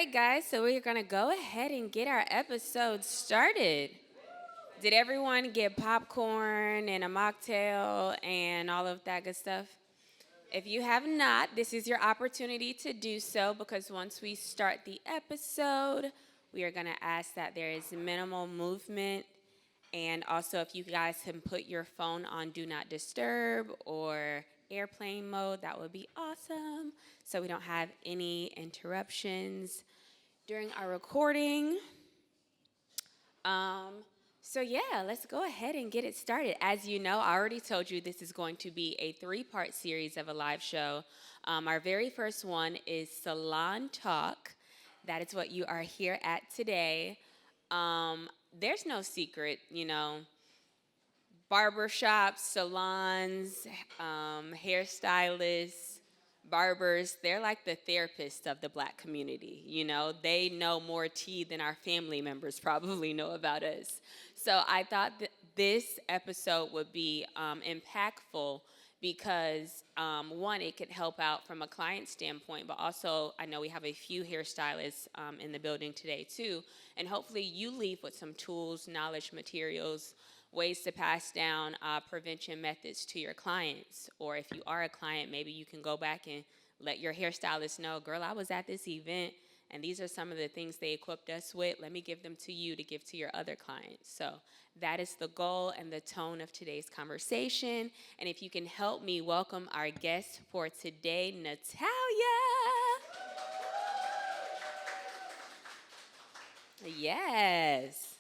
right, guys, so we're going to go ahead and get our episode started. Did everyone get popcorn and a mocktail and all of that good stuff? If you have not, this is your opportunity to do so because once we start the episode, we are going to ask that there is minimal movement. And also, if you guys can put your phone on Do Not Disturb or airplane mode, that would be awesome so we don't have any interruptions during our recording. Um, so yeah, let's go ahead and get it started. As you know, I already told you this is going to be a three-part series of a live show. Our very first one is Salon Talk. That is what you are here at today. There's no secret, barbershops, salons, hairstylists, barbers, they're like the therapists of the black community. They know more tea than our family members probably know about us. So I thought that this episode would be impactful because one, it could help out from a client standpoint, but also I know we have a few hairstylists in the building today too, and hopefully you leave with some tools, knowledge, materials, ways to pass down prevention methods to your clients. Or if you are a client, maybe you can go back and let your hairstylist know, girl, I was at this event and these are some of the things they equipped us with. Let me give them to you to give to your other clients. So that is the goal and the tone of today's conversation. And if you can help me welcome our guest for today, Natalya. Yes.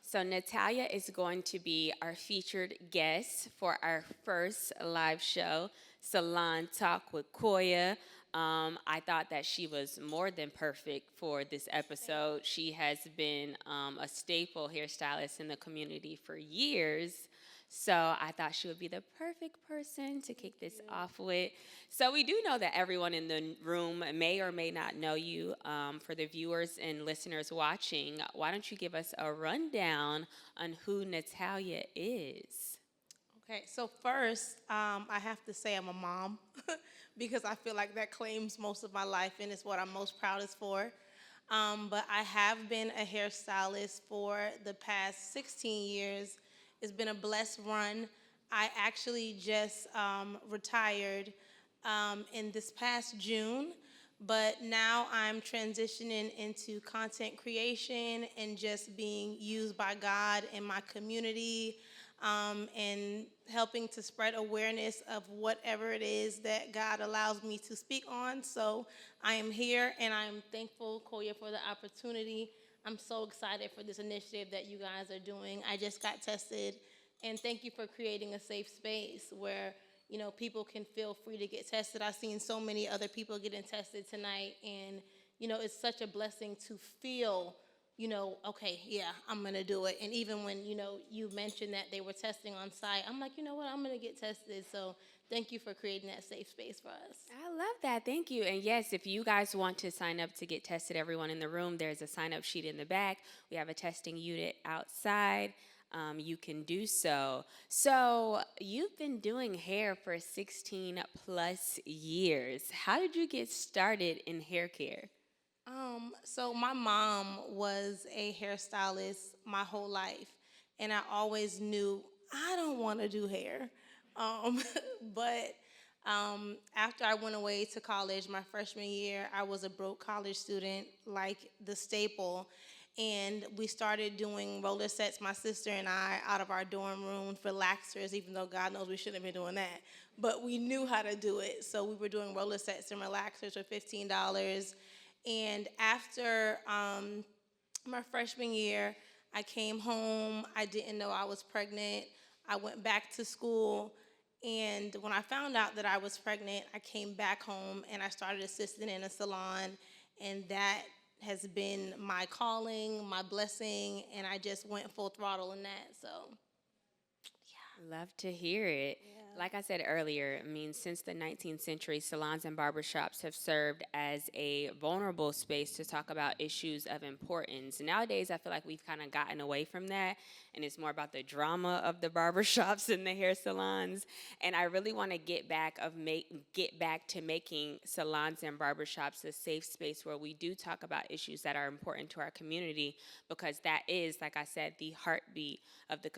So Natalya is going to be our featured guest for our first live show, Salon Talk with Koiya. I thought that she was more than perfect for this episode. She has been a staple hairstylist in the community for years. So I thought she would be the perfect person to kick this off with. So we do know that everyone in the room may or may not know you. For the viewers and listeners watching, why don't you give us a rundown on who Natalya is? Okay, so first, I have to say I'm a mom because I feel like that claims most of my life and it's what I'm most proudest for. But I have been a hairstylist for the past 16 years. It's been a blessed run. I actually just retired in this past June, but now I'm transitioning into content creation and just being used by God in my community and helping to spread awareness of whatever it is that God allows me to speak on. So I am here and I'm thankful, Koiya, for the opportunity. I'm so excited for this initiative that you guys are doing. I just got tested, and thank you for creating a safe space where people can feel free to get tested. I've seen so many other people getting tested tonight, and it's such a blessing to feel okay, yeah, I'm going to do it. And even when, you mentioned that they were testing on site, I'm like, you know what, I'm going to get tested. So thank you for creating that safe space for us. I love that. Thank you. And yes, if you guys want to sign up to get tested, everyone in the room, there's a sign up sheet in the back. We have a testing unit outside. You can do so. So, you've been doing hair for 16 plus years. How did you get started in hair care? So my mom was a hairstylist my whole life, and I always knew I don't want to do hair. Um, but after I went away to college, my freshman year, I was a broke college student, like the staple, and we started doing roller sets, my sister and I, out of our dorm room for relaxers, even though God knows we shouldn't have been doing that. But we knew how to do it, so we were doing roller sets and relaxers for $15. And after my freshman year, I came home. I didn't know I was pregnant. I went back to school. And when I found out that I was pregnant, I came back home and I started assisting in a salon. And that has been my calling, my blessing. And I just went full throttle in that. So, Love to hear it. Like I said earlier, I mean, since the 19th century, salons and barbershops have served as a vulnerable space to talk about issues of importance. Nowadays, I feel like we've kind of gotten away from that, and it's more about the drama of the barbershops and the hair salons. And I really want to get back to making salons and barbershops a safe space where we do talk about issues that are important to our community, because that is, like I said, the heartbeat of the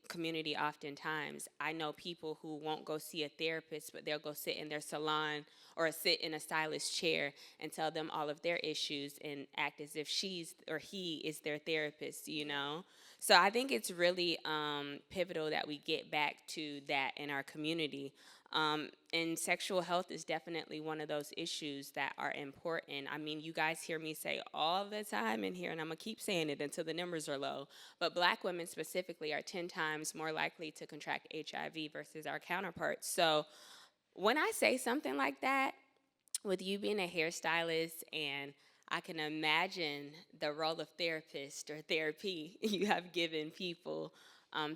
community oftentimes. I know people who won't go see a therapist, but they'll go sit in their salon or sit in a stylist chair and tell them all of their issues and act as if she's or he is their therapist, you know? So I think it's really pivotal that we get back to that in our community. And sexual health is definitely one of those issues that are important. I mean, you guys hear me say all the time in here, and I'm gonna keep saying it until the numbers are low, but black women specifically are 10 times more likely to contract HIV versus our counterparts. So when I say something like that, with you being a hairstylist, and I can imagine the role of therapist or therapy you have given people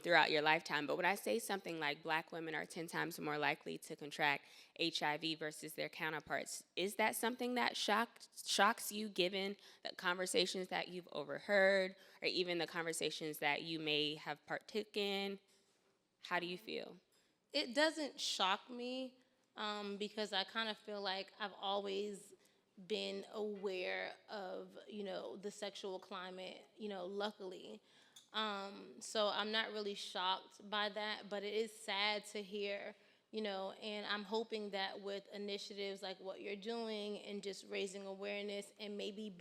throughout your lifetime. But when I say something like black women are 10 times more likely to contract HIV versus their counterparts, is that something that shocks you given the conversations that you've overheard or even the conversations that you may have partook in? How do you feel? It doesn't shock me because I kind of feel like I've always been aware of, the sexual climate, luckily. So I'm not really shocked by that, but it is sad to hear, and I'm hoping that with initiatives like what you're doing and just raising awareness and maybe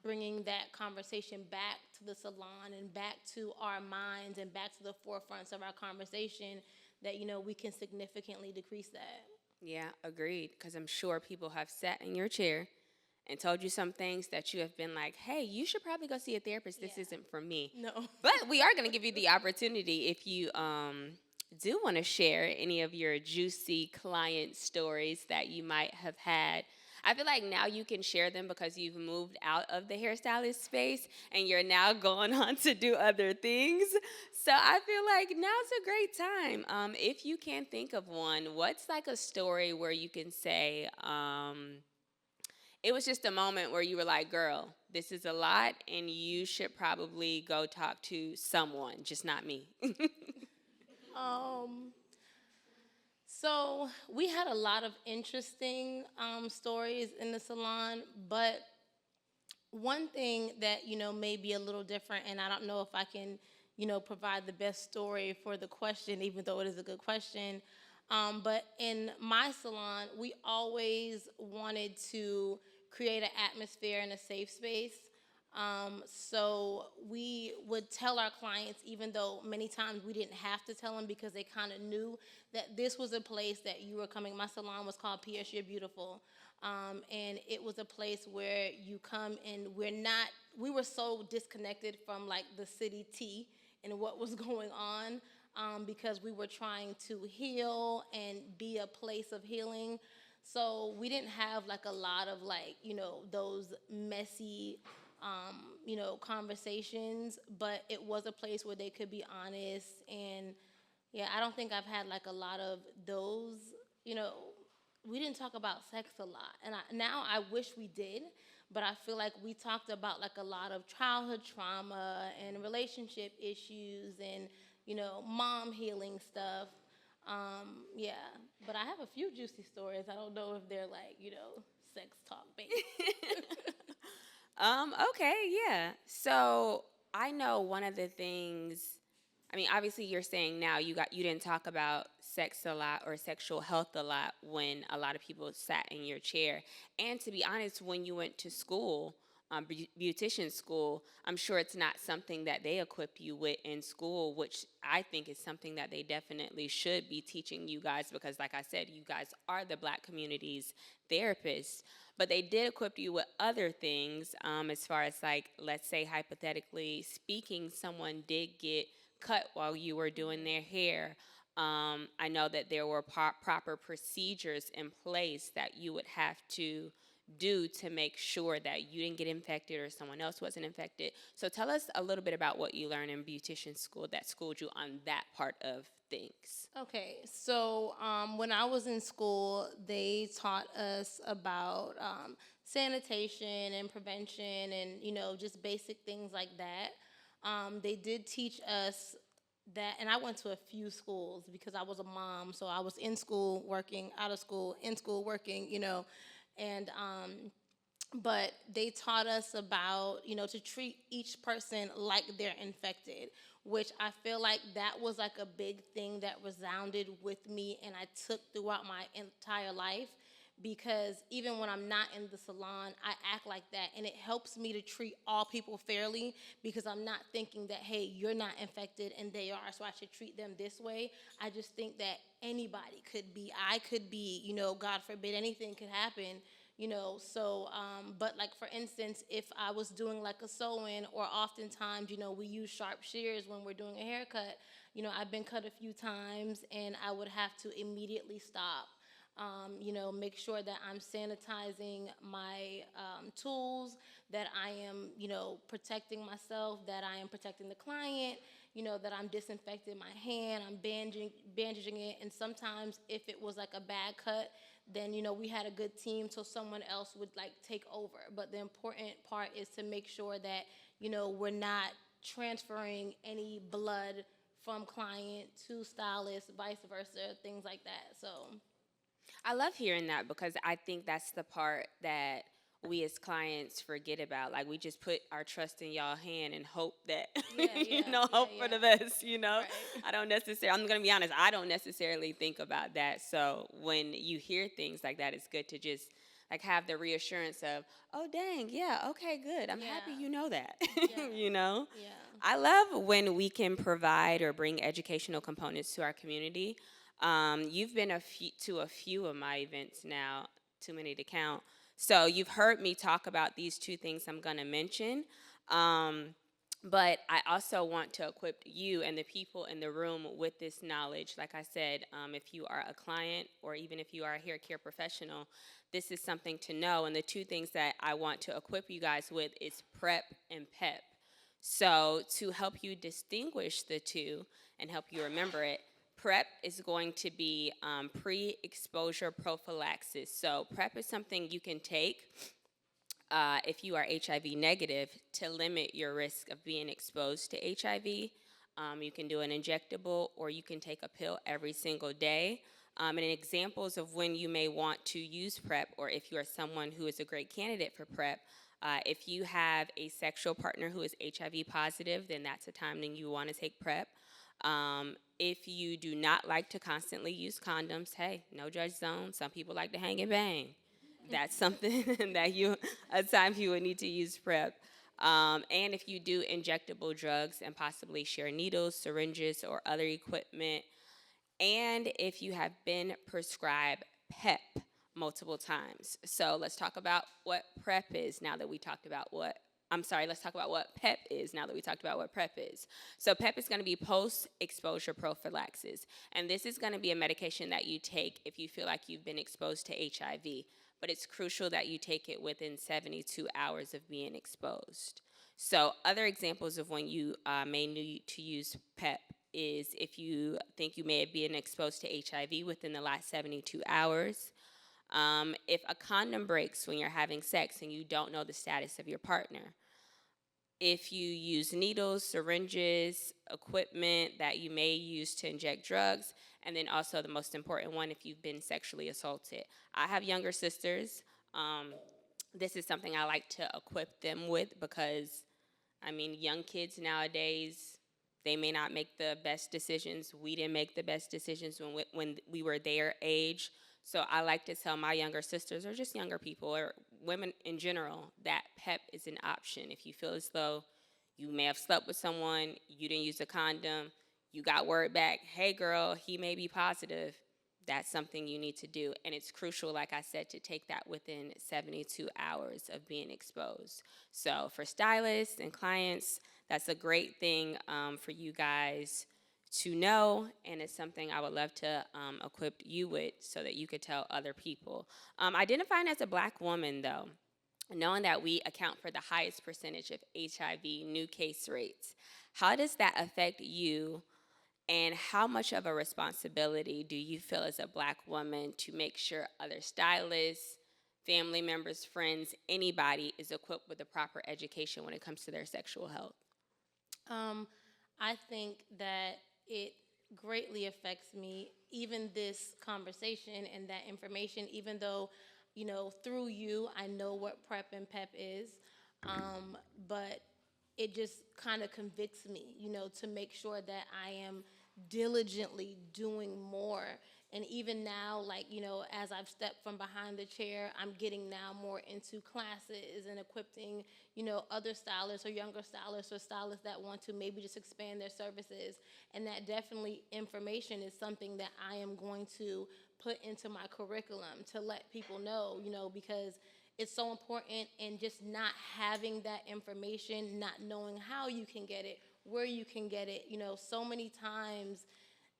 bringing that conversation back to the salon and back to our minds and back to the forefronts of our conversation, that we can significantly decrease that. Yeah, agreed. Because I'm sure people have sat in your chair and told you some things that you have been like, hey, you should probably go see a therapist. This Yeah. isn't for me. No. But we are going to give you the opportunity if you do want to share any of your juicy client stories that you might have had. I feel like now you can share them because you've moved out of the hairstylist space and you're now going on to do other things. So I feel like now's a great time. If you can think of one, what's like a story where you can say, it was just a moment where you were like, girl, this is a lot, and you should probably go talk to someone, just not me. Um, so we had a lot of interesting stories in the salon, but one thing that may be a little different, and I don't know if I can provide the best story for the question, even though it is a good question. But in my salon, we always wanted to create an atmosphere and a safe space. So we would tell our clients, even though many times we didn't have to tell them because they kind of knew that this was a place that you were coming. My salon was called P.S. You're Beautiful. And it was a place where you come and we were so disconnected from like the city T and what was going on, because we were trying to heal and be a place of healing. So we didn't have like a lot of like, those messy, conversations, but it was a place where they could be honest. And yeah, I don't think I've had like a lot of those, you know, we didn't talk about sex a lot. And now I wish we did, but I feel like we talked about like a lot of childhood trauma and relationship issues and, mom healing stuff. Yeah, but I have a few juicy stories. I don't know if they're like, sex talk based. Okay, yeah. So I know one of the things. I mean, obviously, you're saying now you didn't talk about sex a lot or sexual health a lot when a lot of people sat in your chair. And to be honest, when you went to school, beautician school, I'm sure it's not something that they equip you with in school, which I think is something that they definitely should be teaching you guys because, like I said, you guys are the black community's therapists. But they did equip you with other things, as far as like, let's say hypothetically speaking, someone did get cut while you were doing their hair. I know that there were proper procedures in place that you would have to do to make sure that you didn't get infected or someone else wasn't infected. So tell us a little bit about what you learned in beautician school that schooled you on that part of things. Okay, so when I was in school, they taught us about sanitation and prevention and, just basic things like that. They did teach us that, and I went to a few schools because I was a mom, so I was in school working, out of school, in school working, and but they taught us about, to treat each person like they're infected, which I feel like that was like a big thing that resounded with me and I took throughout my entire life, because even when I'm not in the salon, I act like that, and it helps me to treat all people fairly, because I'm not thinking that, hey, you're not infected and they are, so I should treat them this way. I just think that anybody could be, I could be, God forbid, anything could happen, so but like, for instance, if I was doing like a sew-in, or oftentimes, we use sharp shears when we're doing a haircut, I've been cut a few times and I would have to immediately stop, make sure that I'm sanitizing my tools, that I am, protecting myself, that I am protecting the client, that I'm disinfecting my hand, I'm bandaging it. And sometimes if it was like a bad cut, then, we had a good team, so someone else would like take over. But the important part is to make sure that, we're not transferring any blood from client to stylist, vice versa, things like that. So I love hearing that because I think that's the part that we as clients forget about. Like, we just put our trust in y'all hand and hope that, yeah, yeah, hope yeah, for the yeah. best. Right. I don't necessarily, I'm going to be honest, I don't necessarily think about that. So when you hear things like that, it's good to just like have the reassurance of, oh, dang, yeah, okay, good. I'm happy Yeah. you know that. Yeah. you know? Yeah. I love when we can provide or bring educational components to our community. You've been to a few of my events now, too many to count. So you've heard me talk about these two things I'm going to mention. Um, but I also want to equip you and the people in the room with this knowledge. Like I said, if you are a client or even if you are a hair care professional, this is something to know. And the two things that I want to equip you guys with is prep and pep. So, to help you distinguish the two and help you remember it, PrEP is going to be pre exposure prophylaxis. So, PrEP is something you can take if you are HIV negative to limit your risk of being exposed to HIV. You can do an injectable or you can take a pill every single day. And examples of when you may want to use PrEP, or if you are someone who is a great candidate for PrEP, if you have a sexual partner who is HIV positive, then that's a time when you want to take PrEP. If you do not like to constantly use condoms, hey, no judge zone. Some people like to hang and bang. That's something that a time you would need to use PrEP. And if you do injectable drugs and possibly share needles, syringes, or other equipment, and if you have been prescribed PEP multiple times. So let's talk about what PrEP is now that we talked about what. I'm sorry, let's talk about what PEP is now that we talked about what PrEP is. So, PEP is going to be post exposure prophylaxis. And this is going to be a medication that you take if you feel like you've been exposed to HIV. But it's crucial that you take it within 72 hours of being exposed. So, other examples of when you may need to use PEP is if you think you may have been exposed to HIV within the last 72 hours. If a condom breaks when you're having sex and you don't know the status of your partner. If you use needles, syringes, equipment that you may use to inject drugs, and then also the most important one, if you've been sexually assaulted. I have younger sisters. This is something I like to equip them with because I mean, young kids nowadays, they may not make the best decisions. We didn't make the best decisions when we were their age. So I like to tell my younger sisters, or just younger people, or women in general, that PEP is an option. If you feel as though you may have slept with someone, you didn't use a condom, you got word back, hey girl, he may be positive, that's something you need to do. And it's crucial, like I said, to take that within 72 hours of being exposed. So for stylists and clients, that's a great thing for you guys to know, and it's something I would love to equip you with so that you could tell other people. Identifying as a Black woman, though, knowing that we account for the highest percentage of HIV new case rates, how does that affect you, and how much of a responsibility do you feel as a Black woman to make sure other stylists, family members, friends, anybody is equipped with the proper education when it comes to their sexual health? Um, I think that it greatly affects me, even this conversation and that information, even though, through you, I know what PrEP and PEP is. But it just kind of convicts me, to make sure that I am diligently doing more. And even now, like, as I've stepped from behind the chair, I'm getting now more into classes and equipping, other stylists or younger stylists or stylists that want to maybe just expand their services. And that definitely information is something that I am going to put into my curriculum to let people know, because it's so important. And just not having that information, not knowing how you can get it, where you can get it, so many times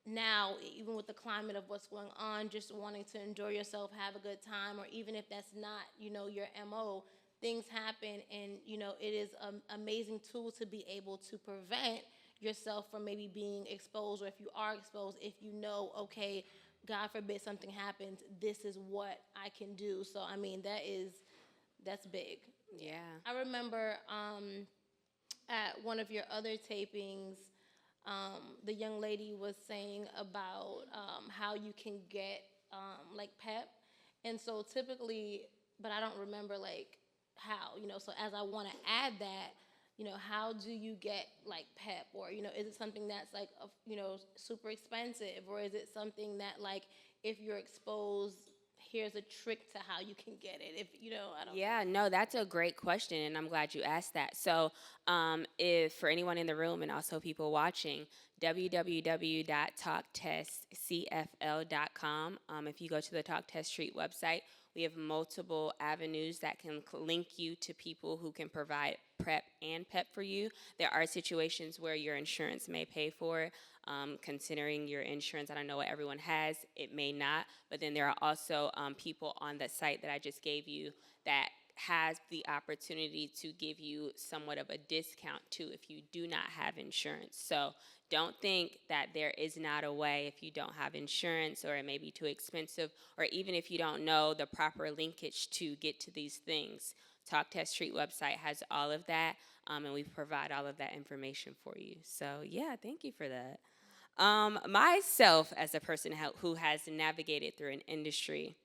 now, even with the climate of what's going on, just wanting to enjoy yourself, have a good time, or even if that's not, your MO, things happen. And, it is an amazing tool to be able to prevent yourself from maybe being exposed, or if you are exposed, if you know, okay, God forbid something happens, this is what I can do. So, I mean, that's big. Yeah. I remember at one of your other tapings, the young lady was saying about how you can get like PEP, and so typically, but I don't remember like how, So as I want to add that, how do you get like PEP, or is it something that's like super expensive, or is it something that like if you're exposed, here's a trick to how you can get it? If I don't. Yeah, no, that's a great question, and I'm glad you asked that. So, if for anyone in the room and also people watching, www.talktestcfl.com. If you go to the Talk Test Treat website, we have multiple avenues that can link you to people who can provide PrEP and PEP for you. There are situations where your insurance may pay for it. Considering your insurance, I don't know what everyone has, it may not, but then there are also people on the site that I just gave you that has the opportunity to give you somewhat of a discount too if you do not have insurance. So don't think that there is not a way if you don't have insurance, or it may be too expensive, or even if you don't know the proper linkage to get to these things. Talk Test Treat website has all of that, and we provide all of that information for you. So yeah, thank you for that. Myself, as a person who has navigated through an industry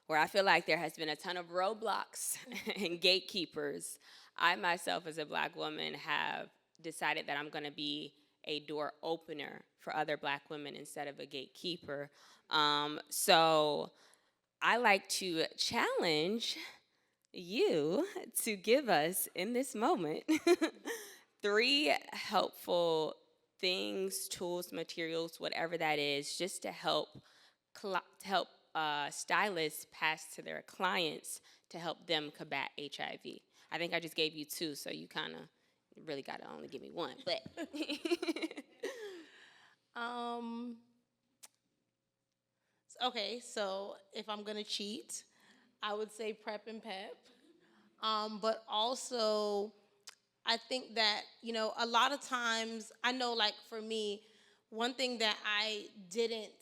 where I feel like there has been a ton of roadblocks and gatekeepers, I myself, as a Black woman, have decided that I'm going to be a door opener for other Black women instead of a gatekeeper. So I like to challenge you to give us in this moment 3 helpful things, tools, materials, whatever that is, just to help stylists pass to their clients to help them combat HIV. I think I just gave you 2, so you kind of really got to only give me 1. But Um, okay, so if I'm gonna cheat, I would say PrEP and PEP. But also, I think that, a lot of times, I know, like, for me, one thing that I didn't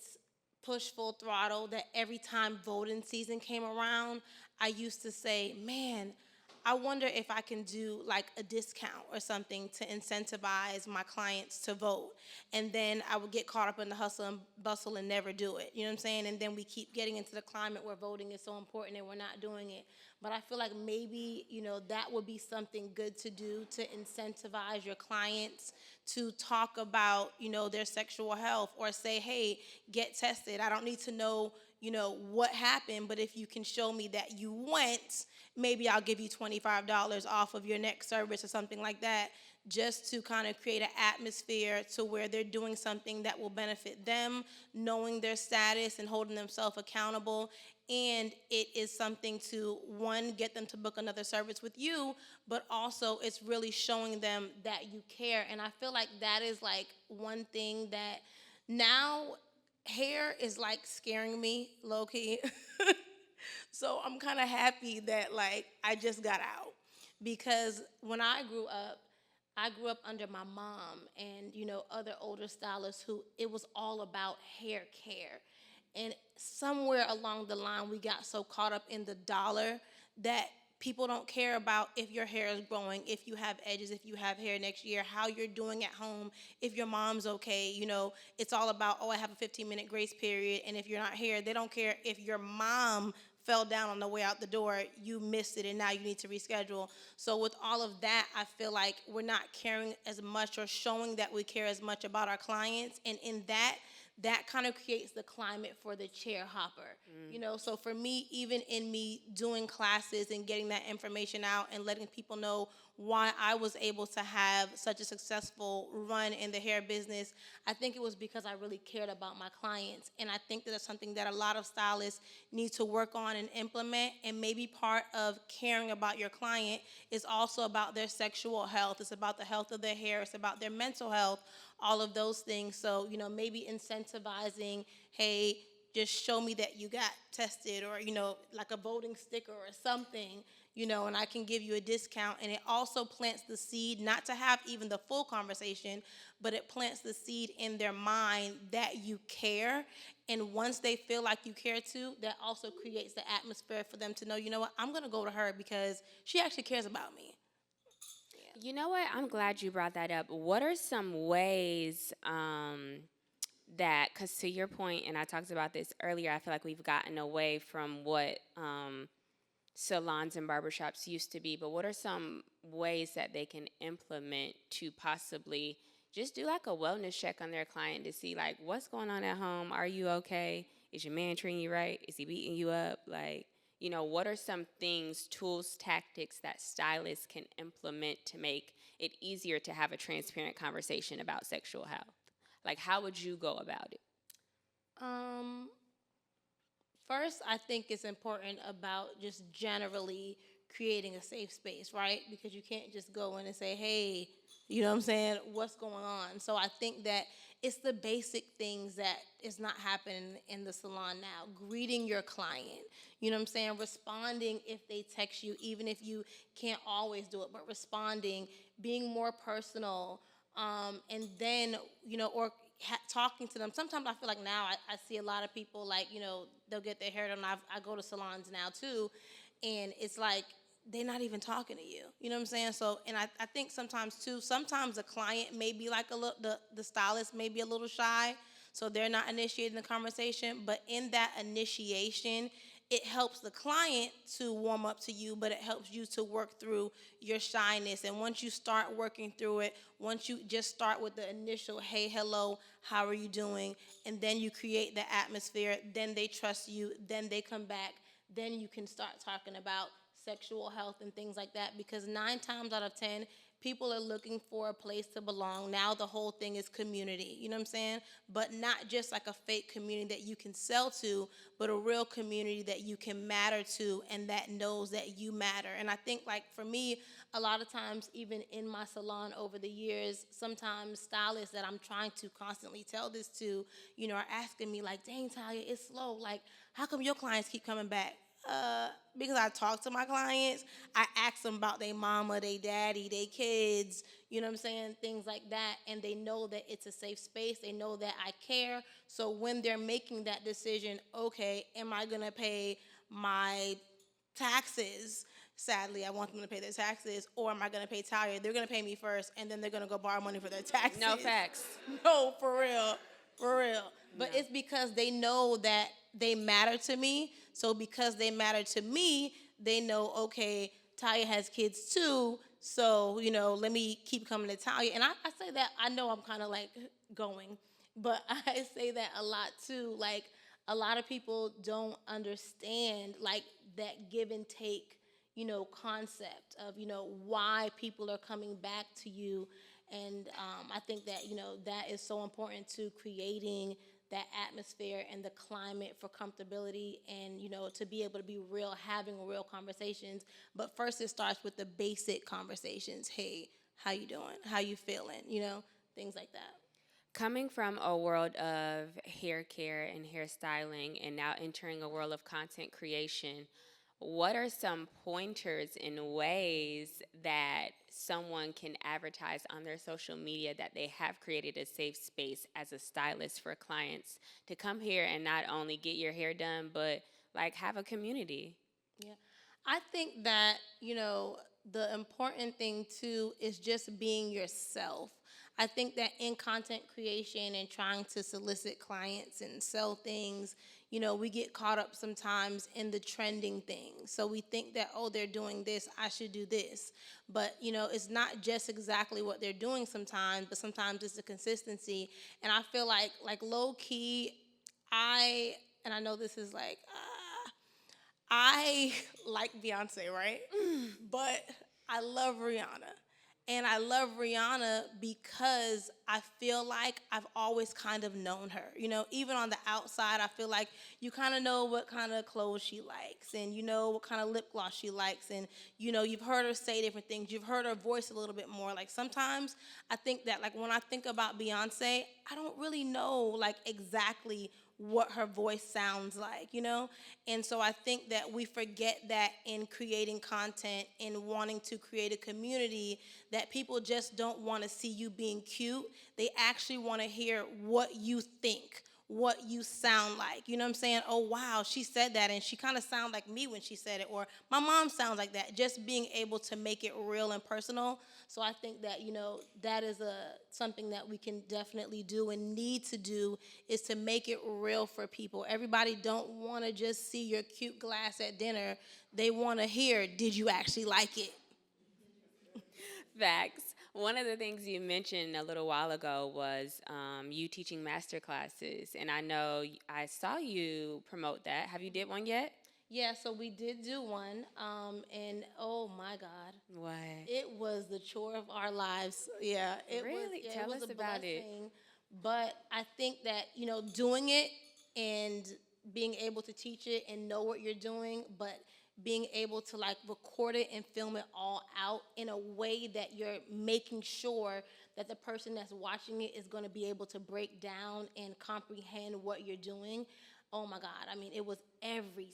push full throttle, that every time voting season came around, I used to say, man, I wonder if I can do like a discount or something to incentivize my clients to vote. And then I would get caught up in the hustle and bustle and never do it. You know what I'm saying? And then we keep getting into the climate where voting is so important and we're not doing it. But I feel like maybe, that would be something good to do to incentivize your clients to talk about, their sexual health, or say, hey, get tested. I don't need to know, what happened, but if you can show me that you went, maybe I'll give you $25 off of your next service or something like that, just to kind of create an atmosphere to where they're doing something that will benefit them, knowing their status and holding themselves accountable. and it is something to, one, get them to book another service with you, but also it's really showing them that you care. And I feel like that is like one thing that now hair is like scaring me low key. So I'm kind of happy that like I just got out, because when I grew up under my mom and other older stylists who it was all about hair care. And somewhere along the line we got so caught up in the dollar that people don't care about if your hair is growing, if you have edges, if you have hair next year, how you're doing at home, if your mom's okay. It's all about, oh, I have a 15-minute grace period, and if you're not here, they don't care if your mom fell down on the way out the door, you missed it, and now you need to reschedule. So with all of that, I feel like we're not caring as much or showing that we care as much about our clients, and in that kind of creates the climate for the chair hopper. So for me, even in me doing classes and getting that information out and letting people know why I was able to have such a successful run in the hair business, I think it was because I really cared about my clients. And I think that that's something that a lot of stylists need to work on and implement. And maybe part of caring about your client is also about their sexual health. It's about the health of their hair. It's about their mental health, all of those things. So, maybe incentivizing, hey, just show me that you got tested, or, like a voting sticker or something, and I can give you a discount. And it also plants the seed, not to have even the full conversation, but it plants the seed in their mind that you care. And once they feel like you care too, that also creates the atmosphere for them to know, you know what, I'm going to go to her because she actually cares about me. You know what? I'm glad you brought that up. What are some ways that, because to your point, and I talked about this earlier, I feel like we've gotten away from what salons and barbershops used to be, but what are some ways that they can implement to possibly just do like a wellness check on their client to see like what's going on at home? Are you okay? Is your man treating you right? Is he beating you up? Like, what are some things, tools, tactics that stylists can implement to make it easier to have a transparent conversation about sexual health? Like, how would you go about it? Um, First, I think it's important about just generally creating a safe space, right? Because you can't just go in and say, hey, you know what I'm saying, what's going on? So I think that it's the basic things that is not happening in the salon now. Greeting your client, you know what I'm saying? Responding if they text you, even if you can't always do it, but responding, being more personal, and then, or talking to them. Sometimes I feel like now I see a lot of people like, they'll get their hair done. I go to salons now too, and it's like they're not even talking to you. You know what I'm saying? So, and I think sometimes too, sometimes the client may be like a little, the stylist may be a little shy, so they're not initiating the conversation. But in that initiation, it helps the client to warm up to you, but it helps you to work through your shyness. And once you start working through it, once you just start with the initial, hey, hello, how are you doing? And then you create the atmosphere, then they trust you, then they come back, then you can start talking about sexual health and things like that. Because 9 times out of 10, people are looking for a place to belong. Now the whole thing is community, you know what I'm saying? But not just like a fake community that you can sell to, but a real community that you can matter to and that knows that you matter. And I think like for me, a lot of times even in my salon over the years, sometimes stylists that I'm trying to constantly tell this to, are asking me like, dang, Talia, it's slow. Like, how come your clients keep coming back? Because I talk to my clients, I ask them about their mama, their daddy, their kids, you know what I'm saying, things like that, and they know that it's a safe space. They know that I care. So when they're making that decision, okay, am I gonna pay my taxes? Sadly, I want them to pay their taxes, or am I gonna pay Talia? They're gonna pay me first, and then they're gonna go borrow money for their taxes. No facts. No, for real. For real. But No. it's because they know that they matter to me. So because they matter to me, they know, okay, Talia has kids too. So, let me keep coming to Talia. And I say that, I know I'm kind of like going, but I say that a lot too. Like, a lot of people don't understand, like, that give and take, concept of, why people are coming back to you. And I think that, that is so important to creating that atmosphere and the climate for comfortability and, to be able to be real, having real conversations. But first it starts with the basic conversations. Hey, how you doing? How you feeling? Things like that. Coming from a world of hair care and hairstyling and now entering a world of content creation, what are some pointers and ways that someone can advertise on their social media that they have created a safe space as a stylist for clients to come here and not only get your hair done, but like have a community? Yeah. I think that, the important thing too is just being yourself. I think that in content creation and trying to solicit clients and sell things, we get caught up sometimes in the trending things. So we think that, oh, they're doing this, I should do this. But, it's not just exactly what they're doing sometimes, but sometimes it's the consistency. And I feel like low key, and I know this is like, I like Beyonce, right? But I love Rihanna. And I love Rihanna because I feel like I've always kind of known her. Even on the outside, I feel like you kind of know what kind of clothes she likes and you know what kind of lip gloss she likes. And, you've heard her say different things. You've heard her voice a little bit more. Like sometimes I think that, like, when I think about Beyonce, I don't really know, like, exactly what her voice sounds like. And so I think that we forget that in creating content and wanting to create a community, that people just don't want to see you being cute. They actually want to hear what you think, what you sound like. You know what I'm saying? Oh, wow, she said that and she kind of sounded like me when she said it, or my mom sounds like that. Just being able to make it real and personal. So I think that, that is something that we can definitely do and need to do, is to make it real for people. Everybody don't want to just see your cute glass at dinner. They want to hear, did you actually like it? Facts. One of the things you mentioned a little while ago was you teaching master classes, and I know I saw you promote that. Have you did one yet? Yeah, so we did do one, and oh my God, What? it was the chore of our lives. Yeah, it was. Really? Yeah, it Tell was us a about it. blessing. But I think that, doing it and being able to teach it and know what you're doing, but being able to, like, record it and film it all out in a way that you're making sure that the person that's watching it is going to be able to break down and comprehend what you're doing. Oh my God. I mean, it was every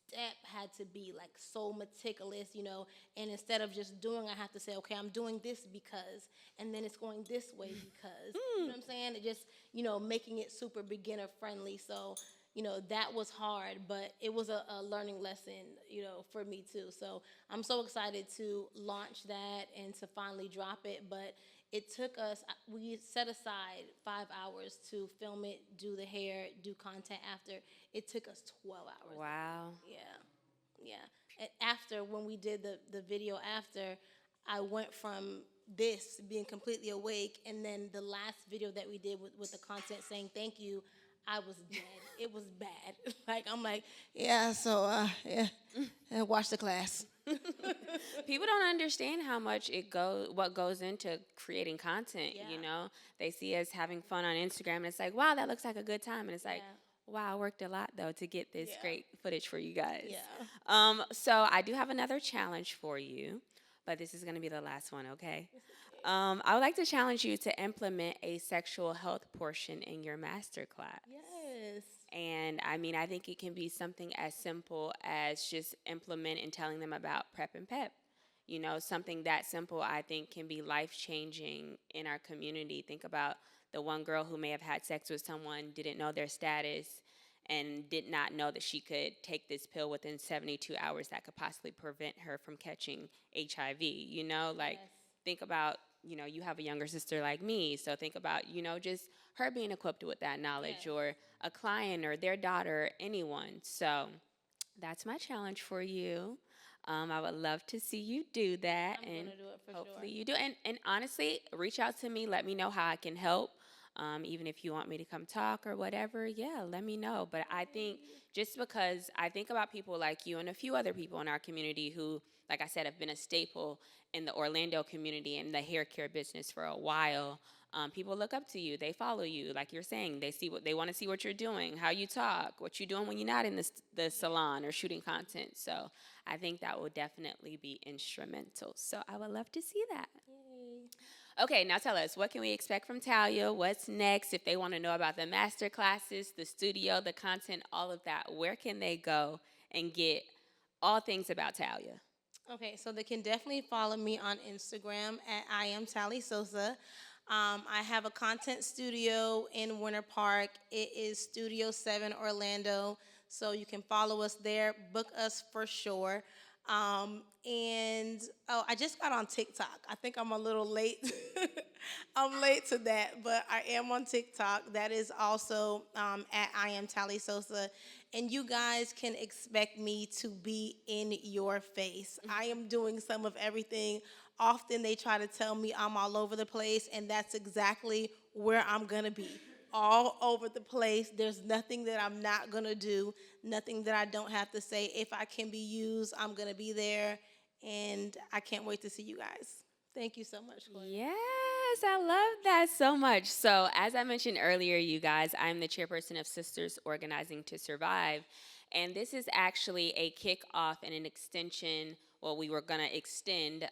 step had to be like so meticulous, and instead of just doing, I have to say, okay, I'm doing this because, and then it's going this way because, you know what I'm saying? It just, making it super beginner friendly. So, that was hard, but it was a learning lesson, for me too. So I'm so excited to launch that and to finally drop it. But it took us, we set aside 5 hours to film it, do the hair, do content after. It took us 12 hours. Wow. Yeah, yeah. And after, when we did the video after, I went from this being completely awake, and then the last video that we did with the content saying thank you, I was dead. It was bad. Like, I'm like, yeah, so, yeah, and watch the class. People don't understand how much what goes into creating content, Yeah. you know? They see us having fun on Instagram and it's like, wow, that looks like a good time. And it's like, Yeah. wow, I worked a lot though to get this Yeah. great footage for you guys. Yeah. So I do have another challenge for you, but this is going to be the last one, okay? I would like to challenge you to implement a sexual health portion in your master class. Yes. And I mean, I think it can be something as simple as just implement and telling them about prep and pep. You know, something that simple I think can be life changing in our community. Think about the one girl who may have had sex with someone, didn't know their status, and did not know that she could take this pill within 72 hours that could possibly prevent her from catching HIV. You know, like Yes. think about, you know, you have a younger sister like me, so think about, you know, just her being equipped with that knowledge, Yes. or a client or their daughter, anyone. So that's my challenge for you. I would love to see you do that, I'm and gonna do it for hopefully sure. you do. And honestly, reach out to me. Let me know how I can help. Even if you want me to come talk or whatever, yeah, let me know. But I think just because I think about people like you and a few other people in our community who, like I said, have been a staple in the Orlando community and the hair care business for a while. People look up to you. They follow you, like you're saying. They want to see what you're doing, how you talk, what you're doing when you're not in the salon or shooting content. So I think that will definitely be instrumental. So I would love to see that. Okay, now tell us, what can we expect from Talia? What's next? If they want to know about the master classes, the studio, the content, all of that, where can they go and get all things about Talia? Okay, so they can definitely follow me on Instagram at I am Tally Sosa. I have a content studio in Winter Park. It is Studio 7 Orlando. So you can follow us there, book us for sure. And oh, I just got on TikTok. I think I'm a little late. I'm late to that, but I am on TikTok. That is also at I am Tally Sosa. And you guys can expect me to be in your face. I am doing some of everything. Often they try to tell me I'm all over the place, and that's exactly where I'm gonna be. All over the place. There's nothing that I'm not gonna do, nothing that I don't have to say. If I can be used, I'm gonna be there, and I can't wait to see you guys. Thank you so much, Koiya. Yes, I love that so much. So, as I mentioned earlier, you guys, I'm the chairperson of Sisters Organizing to Survive. And this is actually a kickoff and an extension. Well, we were going to extend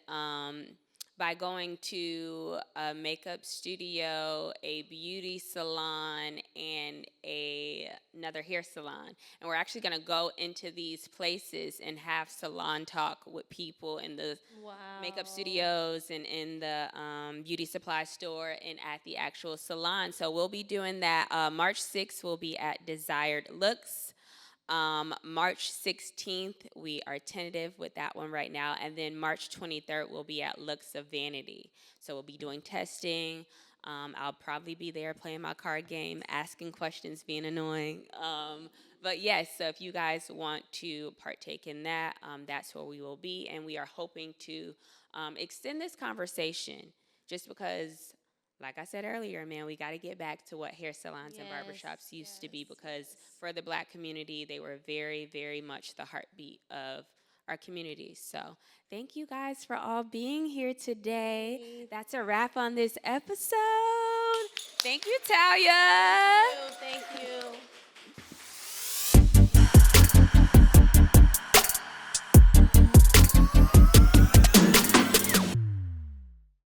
by going to a makeup studio, a beauty salon, and another hair salon. And we're actually going to go into these places and have salon talk with people in the makeup studios and in the beauty supply store and at the actual salon. So we'll be doing that. March 6th, we'll be at Desired Looks. March 16th, we are tentative with that one right now. And then March 23rd, we'll be at Looks of Vanity. So we'll be doing testing. I'll probably be there playing my card game, asking questions, being annoying. But yes, so if you guys want to partake in that, that's where we will be. And we are hoping to extend this conversation just because, like I said earlier, man, we got to get back to what hair salons and barbershops used to be because for the Black community, they were very, very much the heartbeat of our community. So thank you guys for all being here today. That's a wrap on this episode. Thank you, Talia. Thank you.